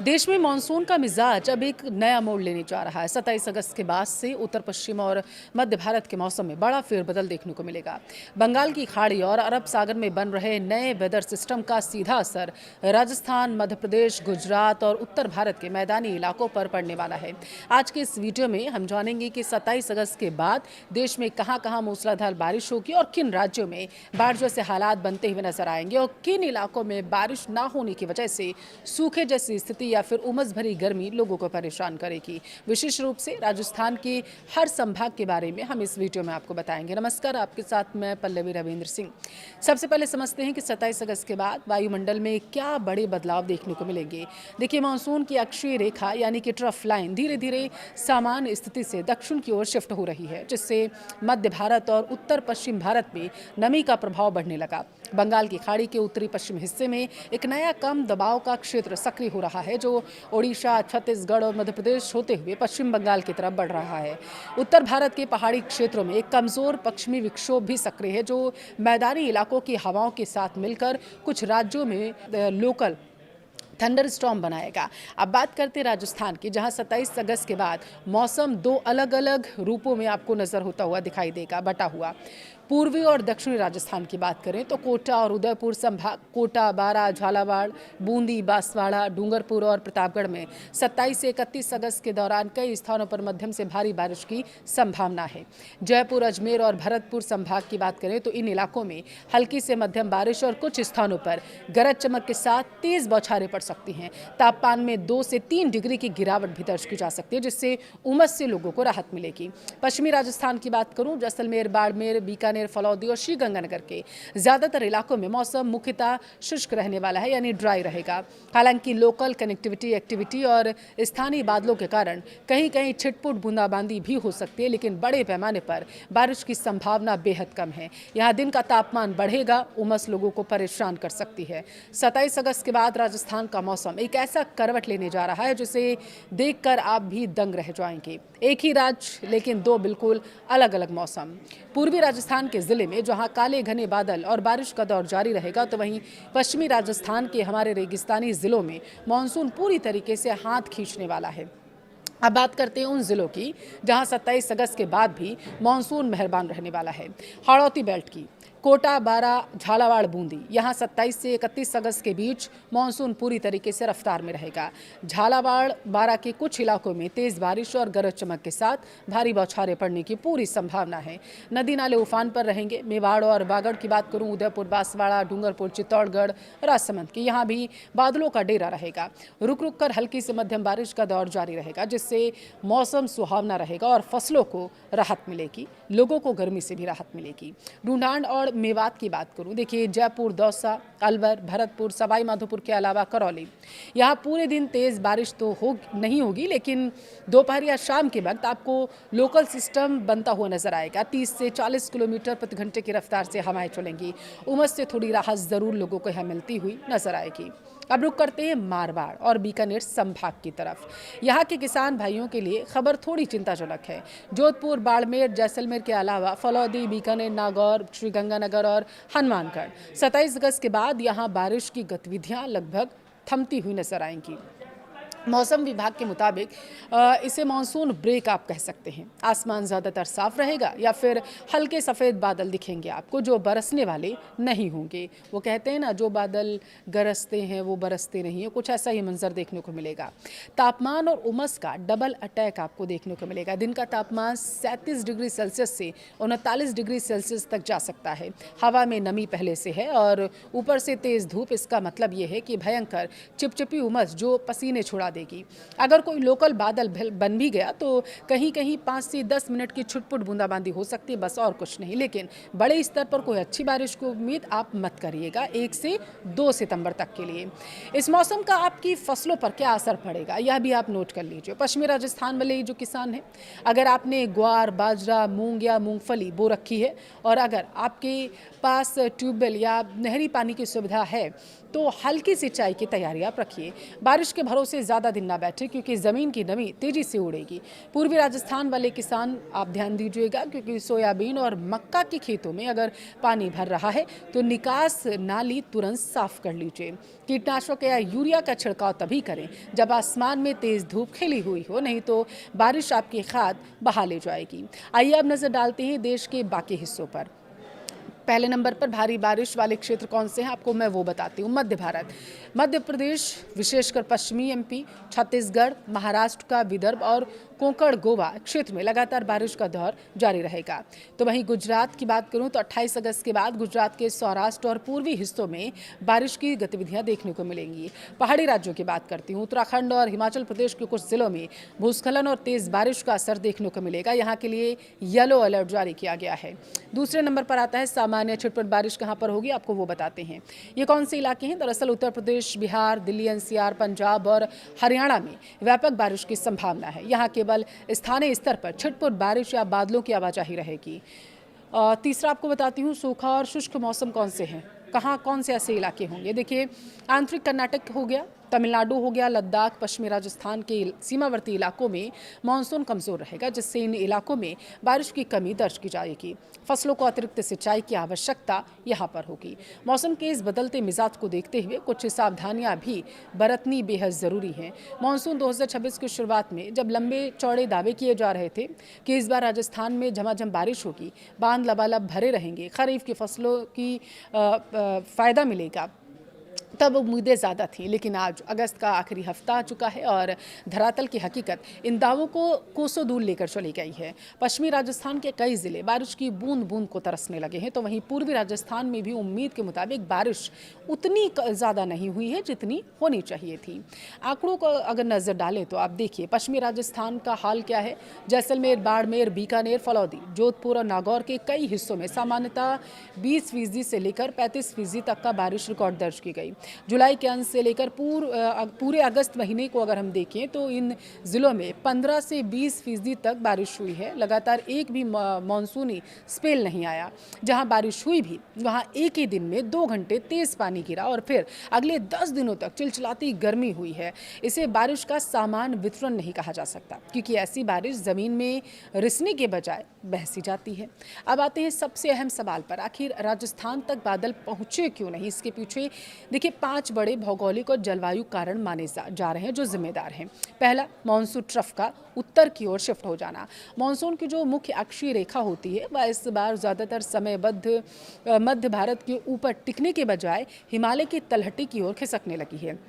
देश में मानसून का मिजाज अब एक नया मोड़ लेने जा रहा है। 27 अगस्त के बाद से उत्तर पश्चिम और मध्य भारत के मौसम में बड़ा फेरबदल देखने को मिलेगा। बंगाल की खाड़ी और अरब सागर में बन रहे नए वेदर सिस्टम का सीधा असर राजस्थान, मध्य प्रदेश, गुजरात और उत्तर भारत के मैदानी इलाकों पर पड़ने वाला है। आज के इस वीडियो में हम जानेंगे कि 27 अगस्त के बाद देश में कहां कहां मूसलाधार बारिश होगी और किन राज्यों में बाढ़ जैसे हालात बनते हुए नजर आएंगे और किन इलाकों में बारिश न होने की वजह से सूखे जैसी स्थिति या फिर उमस भरी गर्मी लोगों को परेशान करेगी। विशेष रूप से राजस्थान के हर संभाग के बारे में हम इस वीडियो में आपको बताएंगे। नमस्कार, आपके साथ मैं पल्लवी रविंद्र सिंह। सबसे पहले समझते हैं कि 27 अगस्त के बाद वायुमंडल में क्या बड़े बदलाव देखने को मिलेंगे। देखिए, मानसून की अक्षीय रेखा यानी कि ट्रफ लाइन धीरे धीरे सामान्य स्थिति से दक्षिण की ओर शिफ्ट हो रही है, जिससे मध्य भारत और उत्तर पश्चिम भारत में नमी का प्रभाव बढ़ने लगा। बंगाल की खाड़ी के उत्तरी पश्चिम हिस्से में एक नया कम दबाव का क्षेत्र सक्रिय हो रहा है, जो ओडिशा, छत्तीसगढ़ और मध्य प्रदेश होते हुए पश्चिम बंगाल की तरफ बढ़ रहा है। उत्तर भारत के पहाड़ी क्षेत्रों में एक कमजोर पश्चिमी विक्षोभ भी सक्रिय है, जो मैदानी इलाकों की हवाओं के साथ मिलकर कुछ राज्यों में लोकल थंडर स्टॉर्म बनाएगा। अब बात करते हैं राजस्थान की, जहां 27 अगस्त के बाद मौसम दो अलग अलग रूपों में आपको नजर होता हुआ दिखाई देगा, बटा हुआ। पूर्वी और दक्षिणी राजस्थान की बात करें तो कोटा और उदयपुर संभाग, कोटा, बारां, झालावाड़, बूंदी, बांसवाड़ा, डूंगरपुर और प्रतापगढ़ में 27 से 31 अगस्त के दौरान कई स्थानों पर मध्यम से भारी बारिश की संभावना है। जयपुर, अजमेर और भरतपुर संभाग की बात करें तो इन इलाकों में हल्की से मध्यम बारिश और कुछ स्थानों पर गरज चमक के साथ तेज बौछारें पड़ सकती हैं। तापमान में 2 से 3 डिग्री की गिरावट भी दर्ज की जा सकती है, जिससे उमस से लोगों को राहत मिलेगी। पश्चिमी राजस्थान की बात करूं, जैसलमेर, बाड़मेर, बीकानेर, फलौदी और श्रीगंगानगर के ज्यादातर इलाकों में मौसम मुख्यतः शुष्क रहने वाला है, यानी ड्राई रहेगा। हालांकि लोकल कनेक्टिविटी एक्टिविटी और स्थानीय बादलों के कारण कहीं कहीं छिटपुट बूंदाबांदी भी हो सकती है, लेकिन बड़े पैमाने पर बारिश की संभावना बेहद कम है। यहाँ दिन का तापमान बढ़ेगा, उमस लोगों को परेशान कर सकती है। 27 अगस्त के बाद राजस्थान का मौसम एक ऐसा करवट लेने जा रहा है जिसे देखकर आप भी दंग रह जाएंगे। एक ही राज्य लेकिन दो बिल्कुल अलग अलग मौसम। पूर्वी राजस्थान के जिले में जहां काले घने बादल और बारिश का दौर जारी रहेगा, तो वहीं पश्चिमी राजस्थान के हमारे रेगिस्तानी जिलों में मानसून पूरी तरीके से हाथ खींचने वाला है। अब बात करते हैं उन जिलों की जहां 27 अगस्त के बाद भी मानसून मेहरबान रहने वाला है। हाड़ौती बेल्ट की कोटा, बारां, झालावाड़, बूंदी, यहाँ 27 से 31 अगस्त के बीच मानसून पूरी तरीके से रफ्तार में रहेगा। झालावाड़, बारां के कुछ इलाकों में तेज बारिश और गरज चमक के साथ भारी बौछारें पड़ने की पूरी संभावना है। नदी नाले उफान पर रहेंगे। मेवाड़ और बागड़ की बात करूं, उदयपुर, बांसवाड़ा, डूंगरपुर, चित्तौड़गढ़, राजसमंद की यहाँ भी बादलों का डेरा रहेगा। रुक रुक कर हल्की से मध्यम बारिश का दौर जारी रहेगा, जिससे मौसम सुहावना रहेगा और फसलों को राहत मिलेगी, लोगों को गर्मी से भी राहत मिलेगी। ढूंढान और मेवात की बात करूं, देखिए जयपुर, दौसा, अलवर, भरतपुर, सवाई माधोपुर के अलावा करौली, यहाँ पूरे दिन तेज बारिश तो नहीं होगी, लेकिन दोपहर या शाम के वक्त आपको लोकल सिस्टम बनता हुआ नजर आएगा। 30 से 40 किलोमीटर प्रति घंटे की रफ्तार से हवाएं चलेंगी। उमस से थोड़ी राहत जरूर लोगों को यहाँ मिलती हुई नजर आएगी। अब रुक करते हैं मारवाड़ और बीकानेर संभाग की तरफ। यहाँ के किसान भाइयों के लिए खबर थोड़ी चिंताजनक है। जोधपुर, बाड़मेर, जैसलमेर के अलावा फलौदी, बीकानेर, नागौर, श्रीगंगानगर और हनुमानगढ़ 27 अगस्त के बाद यहाँ बारिश की गतिविधियाँ लगभग थमती हुई नजर आएंगी। मौसम विभाग के मुताबिक इसे मानसून ब्रेक आप कह सकते हैं। आसमान ज़्यादातर साफ रहेगा या फिर हल्के सफ़ेद बादल दिखेंगे आपको, जो बरसने वाले नहीं होंगे। वो कहते हैं ना, जो बादल गरजते हैं वो बरसते नहीं है, कुछ ऐसा ही मंजर देखने को मिलेगा। तापमान और उमस का डबल अटैक आपको देखने को मिलेगा। दिन का तापमान 37 डिग्री सेल्सियस से 39 डिग्री सेल्सियस तक जा सकता है। हवा में नमी पहले से है और ऊपर से तेज़ धूप। इसका मतलब ये है कि भयंकर चिपचिपी उमस जो पसीने छुड़ा देगी। अगर कोई लोकल बादल बन भी गया तो कहीं कहीं 5 से 10 मिनट की छुटपुट बूंदाबांदी हो सकती है, बस और कुछ नहीं। लेकिन बड़े स्तर पर कोई अच्छी बारिश की उम्मीद आप मत करिएगा 1 से 2 सितंबर तक के लिए। इस मौसम का आपकी फसलों पर क्या असर पड़ेगा, यह भी आप नोट कर लीजिए। पश्चिमी राजस्थान वाले जो किसान हैं, अगर आपने ग्वार, बाजरा, मूंग या मूंगफली बो रखी है और अगर आपके पास ट्यूबवेल या नहरी पानी की सुविधा है, तो हल्की सिंचाई की तैयारी आप रखिए। बारिश के भरोसे ज़्यादा ज़्यादा दिन ना बैठे क्योंकि ज़मीन की नमी तेज़ी से उड़ेगी। पूर्वी राजस्थान वाले किसान आप ध्यान दीजिएगा क्योंकि सोयाबीन और मक्का के खेतों में अगर पानी भर रहा है तो निकास नाली तुरंत साफ कर लीजिए। कीटनाशक या यूरिया का छिड़काव तभी करें जब आसमान में तेज़ धूप खिली हुई हो, नहीं तो बारिश आपकी खाद बहा ले जाएगी। आइए अब नज़र डालते हैं देश के बाकी हिस्सों पर। पहले नंबर पर भारी बारिश वाले क्षेत्र कौन से हैं आपको मैं वो बताती हूँ। मध्य भारत, मध्य प्रदेश विशेषकर पश्चिमी एमपी, छत्तीसगढ़, महाराष्ट्र का विदर्भ और कोंकण गोवा क्षेत्र में लगातार बारिश का दौर जारी रहेगा। तो वहीं गुजरात की बात करूं तो 28 अगस्त के बाद गुजरात के सौराष्ट्र और पूर्वी हिस्सों में बारिश की गतिविधियां देखने को मिलेंगी। पहाड़ी राज्यों की बात करती हूं, उत्तराखंड और हिमाचल प्रदेश के कुछ जिलों में भूस्खलन और तेज बारिश का असर देखने को मिलेगा। यहाँ के लिए येलो अलर्ट जारी किया गया है। दूसरे नंबर पर आता है सामान्य छिटपुट बारिश कहाँ पर होगी आपको वो बताते हैं। ये कौन से इलाके हैं? दरअसल उत्तर प्रदेश, बिहार, दिल्ली एनसीआर, पंजाब और हरियाणा में व्यापक बारिश की संभावना है। यहाँ केवल स्थानीय स्तर पर छिटपुट बारिश या बादलों की आवाजाही रहेगी। तीसरा आपको बताती हूँ सूखा और शुष्क मौसम कौन से हैं, कहाँ कौन से ऐसे इलाके होंगे। देखिए आंतरिक कर्नाटक हो गया, तमिलनाडु हो गया, लद्दाख, पश्चिमी राजस्थान के सीमावर्ती इलाकों में मानसून कमजोर रहेगा जिससे इन इलाकों में बारिश की कमी दर्ज की जाएगी। फसलों को अतिरिक्त सिंचाई की आवश्यकता यहाँ पर होगी। मौसम के इस बदलते मिजाज को देखते हुए कुछ सावधानियां भी बरतनी बेहद ज़रूरी हैं। मानसून 2026 की शुरुआत में जब लंबे चौड़े दावे किए जा रहे थे कि इस बार राजस्थान में झमाझम बारिश होगी, बांध लबालब भरे रहेंगे, खरीफ की फसलों की फ़ायदा मिलेगा, तब उम्मीदें ज़्यादा थी। लेकिन आज अगस्त का आखिरी हफ्ता आ चुका है और धरातल की हकीकत इन दावों को कोसों दूर लेकर चली गई है। पश्चिमी राजस्थान के कई ज़िले बारिश की बूंद बूंद को तरसने लगे हैं, तो वहीं पूर्वी राजस्थान में भी उम्मीद के मुताबिक बारिश उतनी ज़्यादा नहीं हुई है जितनी होनी चाहिए थी। आंकड़ों को अगर नज़र डालें तो आप देखिए पश्चिमी राजस्थान का हाल क्या है। जैसलमेर, बाड़मेर, बीकानेर, फलौदी, जोधपुर और नागौर के कई हिस्सों में सामान्यतः 20% से लेकर 35% तक का बारिश रिकॉर्ड दर्ज की गई। जुलाई के अंत से लेकर पूरे अगस्त महीने को अगर हम देखें तो इन जिलों में 15 से 20% तक बारिश हुई है। लगातार एक भी मानसूनी स्पेल नहीं आया। जहां बारिश हुई भी वहां एक ही दिन में 2 घंटे तेज पानी गिरा और फिर अगले 10 दिनों तक चिलचिलाती गर्मी हुई है। इसे बारिश का सामान्य वितरण नहीं कहा जा सकता क्योंकि ऐसी बारिश जमीन में रिसने के बजाय बहसी जाती है। अब आते हैं सबसे अहम सवाल पर, आखिर राजस्थान तक बादल पहुंचे क्यों नहीं? इसके पीछे देखिए 5 बड़े भौगोलिक और जलवायु कारण माने जा रहे हैं जो जिम्मेदार हैं। पहला, मानसून ट्रफ का उत्तर की ओर शिफ्ट हो जाना। मानसून की जो मुख्य अक्षीय रेखा होती है वह इस बार ज़्यादातर समयबद्ध मध्य भारत के ऊपर टिकने के बजाय हिमालय की तलहटी की ओर खिसकने लगी है।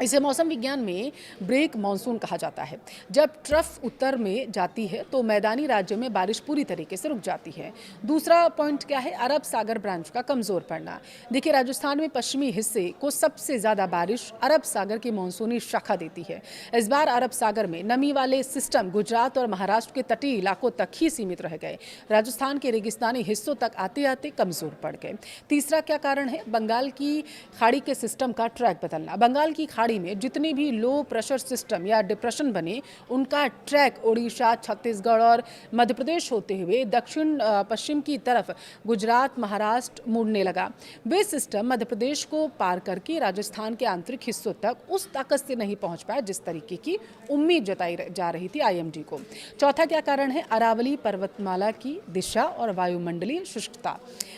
इसे मौसम विज्ञान में ब्रेक मानसून कहा जाता है। जब ट्रफ उत्तर में जाती है तो मैदानी राज्यों में बारिश पूरी तरीके से रुक जाती है। दूसरा पॉइंट क्या है? अरब सागर ब्रांच का कमजोर पड़ना। देखिए राजस्थान में पश्चिमी हिस्से को सबसे ज़्यादा बारिश अरब सागर की मानसूनी शाखा देती है। इस बार अरब सागर में नमी वाले सिस्टम गुजरात और महाराष्ट्र के तटीय इलाकों तक ही सीमित रह गए। राजस्थान के रेगिस्तानी हिस्सों तक आते आते कमजोर पड़ गए। तीसरा क्या कारण है? बंगाल की खाड़ी के सिस्टम का ट्रैक बदलना। बंगाल की खाड़ी में जितने भी लो प्रेशर सिस्टम या डिप्रेशन बने उनका ट्रैक ओडिशा, छत्तीसगढ़ और मध्य प्रदेश होते हुए दक्षिण पश्चिम की तरफ गुजरात, महाराष्ट्र मुड़ने लगा। वे सिस्टम मध्य प्रदेश को पार करके राजस्थान के आंतरिक हिस्सों तक उस ताकत से नहीं पहुंच पाया जिस तरीके की उम्मीद जताई जा रही थी आईएमडी को। चौथा क्या कारण है? अरावली पर्वतमाला की दिशा और वायुमंडलीय शुष्कता।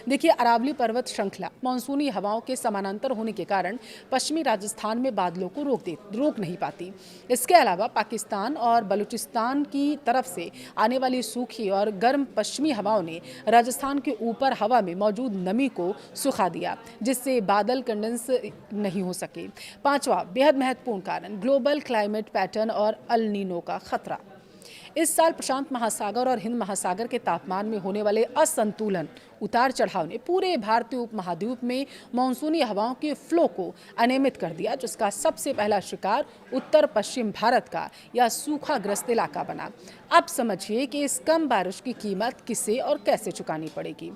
देखिए अरावली पर्वत श्रृंखला मानसूनी हवाओं के समानांतर होने के कारण पश्चिमी राजस्थान में बादलों को रोक नहीं पाती। इसके अलावा पाकिस्तान और बलूचिस्तान की तरफ से आने वाली सूखी और गर्म पश्चिमी हवाओं ने राजस्थान के ऊपर हवा में मौजूद नमी को सुखा दिया जिससे बादल कंडेंस नहीं हो सके। पांचवा बेहद महत्वपूर्ण कारण ग्लोबल क्लाइमेट पैटर्न और अल नीनो का खतरा। इस साल प्रशांत महासागर और हिंद महासागर के तापमान में होने वाले असंतुलन, उतार चढ़ाव ने पूरे भारतीय उपमहाद्वीप में मानसूनी हवाओं के फ्लो को अनियमित कर दिया जिसका सबसे पहला शिकार उत्तर पश्चिम भारत का या सूखाग्रस्त इलाका बना। अब समझिए कि इस कम बारिश की कीमत किसे और कैसे चुकानी पड़ेगी।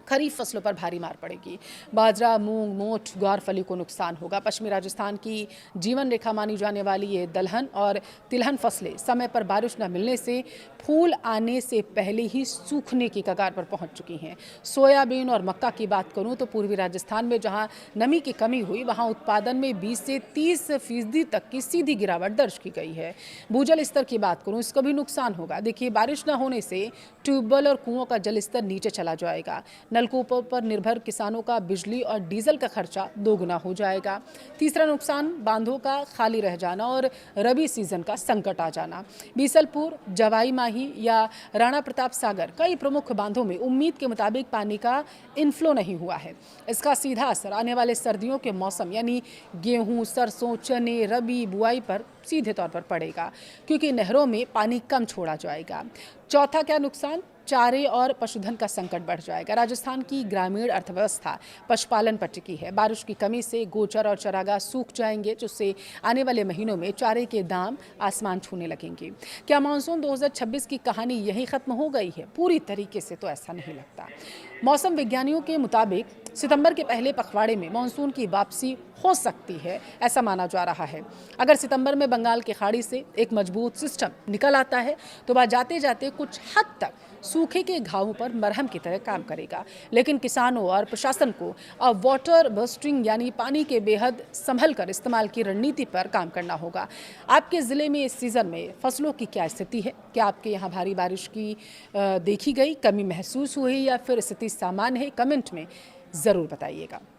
खरीफ फसलों पर भारी मार पड़ेगी। बाजरा, मूंग, मोठ, ग्वार फली को नुकसान होगा। पश्चिमी राजस्थान की जीवन रेखा मानी जाने वाली ये दलहन और तिलहन फसलें समय पर बारिश न मिलने से फूल आने से पहले ही सूखने की कगार पर पहुंच चुकी हैं। सोयाबीन और मक्का की बात करूं तो पूर्वी राजस्थान में जहां नमी की कमी हुई, वहां उत्पादन में 20 से 30% तक की सीधी गिरावट दर्ज की गई है। भूजल स्तर की बात करूं, इसका भी नुकसान होगा। देखिए, बारिश न होने से ट्यूबवेल और कुओं का जल स्तर नीचे चला जाएगा। नलकूपों पर निर्भर किसानों का बिजली और डीजल का खर्चा दोगुना हो जाएगा। तीसरा नुकसान बांधों का खाली रह जाना और रबी सीजन का संकट आ जाना। बीसलपुर, जवाई माही या राणा प्रताप सागर कई प्रमुख बांधों में उम्मीद के मुताबिक पानी का इनफ्लो नहीं हुआ है। इसका सीधा असर आने वाले सर्दियों के मौसम यानी गेहूं, सरसों, चने, रबी बुआई पर सीधे तौर पर पड़ेगा, क्योंकि नहरों में पानी कम छोड़ा जाएगा। चौथा क्या नुकसान? चारे और पशुधन का संकट बढ़ जाएगा। राजस्थान की ग्रामीण अर्थव्यवस्था पशुपालन पर टिकी है। बारिश की कमी से गोचर और चरागाह सूख जाएंगे, जिससे आने वाले महीनों में चारे के दाम आसमान छूने लगेंगे। क्या मानसून 2026 की कहानी यहीं खत्म हो गई है? पूरी तरीके से तो ऐसा नहीं लगता। मौसम विज्ञानियों के मुताबिक सितंबर के पहले पखवाड़े में मानसून की वापसी हो सकती है, ऐसा माना जा रहा है। अगर सितंबर में बंगाल की खाड़ी से एक मजबूत सिस्टम निकल आता है तो वह जाते जाते कुछ हद तक सूखे के घावों पर मरहम की तरह काम करेगा। लेकिन किसानों और प्रशासन को अब वाटर बस्टिंग यानी पानी के बेहद संभल कर इस्तेमाल की रणनीति पर काम करना होगा। आपके ज़िले में इस सीज़न में फसलों की क्या स्थिति है? क्या आपके यहाँ भारी बारिश की देखी गई, कमी महसूस हुई या फिर स्थिति सामान्य है? कमेंट में ज़रूर बताइएगा।